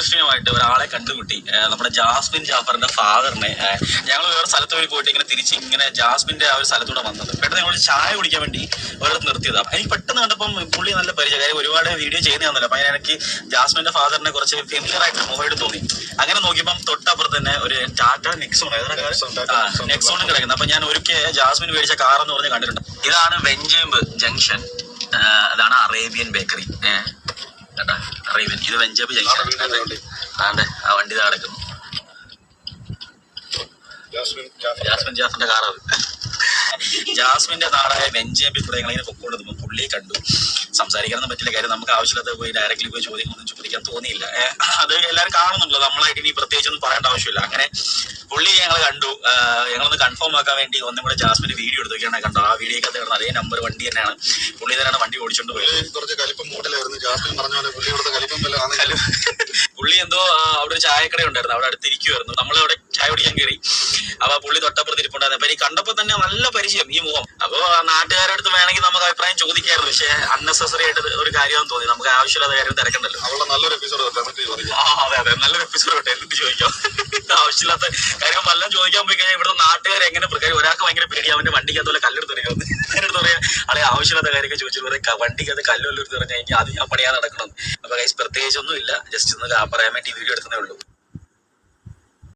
യാദൃശ്ചികമായിട്ട് ഒരാളെ കണ്ടുമുട്ടി. നമ്മുടെ ജാസ്മിൻ ജാഫറിന്റെ ഫാദറിനെ. ഞങ്ങൾ വേറെ സ്ഥലത്ത് വഴി പോയിട്ട് ഇങ്ങനെ തിരിച്ച് ഇങ്ങനെ ജാസ്മിന്റെ ആ ഒരു സ്ഥലത്തൂടെ വന്നത്. പെട്ടെന്ന് ഞങ്ങൾ ചായ കുടിക്കാൻ വേണ്ടി ഒരിടത്ത് നിർത്തിയതാണ്. എനിക്ക് പെട്ടെന്ന് കണ്ടപ്പം പുള്ളി നല്ല പരിചയം, കാര്യം ഒരുപാട് വീഡിയോ ചെയ്യുന്നതാണല്ലോ. അപ്പൊ എനിക്ക് ജാസ്മിന്റെ ഫാദറിനെ കുറച്ച് ഫെമിലിയർ ആയിട്ട് മുഖമായിട്ട് തോന്നി. അങ്ങനെ നോക്കിയപ്പം തൊട്ടപ്പുറത്ത് തന്നെ ഒരു ടാറ്റ നെക്സോൺ നെക്സോണും കിടക്കുന്നത്. അപ്പൊ ഞാൻ ഒരിക്കൽ ജാസ്മിൻ മേടിച്ച കാർ എന്ന് പറഞ്ഞ് കണ്ടിട്ടുണ്ട്. ഇതാണ് വെഞ്ചേമ്പ് ജംഗ്ഷൻ, അതാണ് അറേബ്യൻ ബേക്കറി. അറേബ്യൻ, ഇത് വെഞ്ചേമ്പ് ജംഗ്ഷൻ. ആണ്ടെ ആ വണ്ടി നടക്കുന്നു. ജാസ്മിൻ ജാഫറിന്റെ കാർ അത്. ജാസ്മിന്റെ നാടായ വെഞ്ചേമ്പിൽ കൂടെ ഞങ്ങളിങ്ങനെ പൊക്കോണ്ടിരുന്നു. പുള്ളിയെ കണ്ടു. സംസാരിക്കാനൊന്നും പറ്റില്ല, കാര്യം നമുക്ക് ആവശ്യമില്ലാത്ത പോയി ഡയറക്റ്റ്ലി പോയി ചോദിക്കാൻ തോന്നിയില്ല. അത് എല്ലാവരും കാണുന്നുണ്ടല്ലോ, നമ്മളായിട്ട് ഇനി പ്രത്യേകിച്ചൊന്നും പറയേണ്ട ആവശ്യമില്ല. അങ്ങനെ പുള്ളി ഞങ്ങൾ കണ്ടു. ഞങ്ങളൊന്ന് കൺഫേം ആക്കാൻ വേണ്ടി ഒന്നും കൂടെ ജാസ്മിന്റെ വീഡിയോ എടുത്ത് വെക്കുകയാണ്. കണ്ടോ, ആ വീഡിയോക്ക് കിടന്ന അതേ നമ്പർ വണ്ടി തന്നെയാണ്. പുള്ളി തന്നെയാണ് വണ്ടി ഓടിച്ചോണ്ട് പോയത്. പുള്ളി എന്തോ അവിടെ ഒരു ചായക്കട ഉണ്ടായിരുന്നു, അവിടെ അടുത്തിരിക്കുമായിരുന്നു. നമ്മളവിടെ ചായ കുടിക്കാൻ കയറി. അപ്പൊ പുള്ളി തൊട്ടപ്പുറത്ത് ഇരിപ്പുണ്ടായിരുന്നു. അപ്പൊ എനിക്ക് കണ്ടപ്പോ തന്നെ നല്ല പരിചയം ഈ മുഖം. അപ്പൊ നാട്ടുകാരുടെ അടുത്ത് വേണമെങ്കിൽ നമുക്ക് അഭിപ്രായം ചോദിക്കായിരുന്നു, പക്ഷെ അൺനെസസറി ആയിട്ട് ഒരു കാര്യമെന്ന് തോന്നി. നമുക്ക് ആവശ്യമില്ലാത്ത കാര്യം തിരക്കണ്ടല്ലോ. നല്ലൊരു എപ്പിസോഡ് തൊട്ട് എന്നിട്ട് ചോദിക്കാം. ആവശ്യമില്ലാത്ത കാര്യം വല്ലതും ചോദിക്കാൻ പോയി കഴിഞ്ഞാൽ ഇവിടുത്തെ നാട്ടുകാർ എങ്ങനെ പ്രകാരം ഒരാൾക്ക് ഭയങ്കര പേടി, അവന്റെ വണ്ടിക്കകത്ത് പോലെ കല്ലെടുത്ത് എറിയുമെന്ന്. അതിനടുത്ത് പറയാം ആളെ ആവശ്യമില്ലാത്ത കാര്യമൊക്കെ ചോദിച്ചിട്ട് പറയാം വണ്ടിക്കകത്ത് കല്ലുള്ളെടുത്ത് പറഞ്ഞു കഴിഞ്ഞാൽ അത് ഞാൻ പണിയാതെ നടക്കണം. അപ്പൊ പ്രത്യേകിച്ചൊന്നും ഇല്ല, ജസ്റ്റ് ഒന്ന് പറയാൻ വേണ്ടി വീഡിയോ എടുക്കുന്നേ ഉള്ളൂ.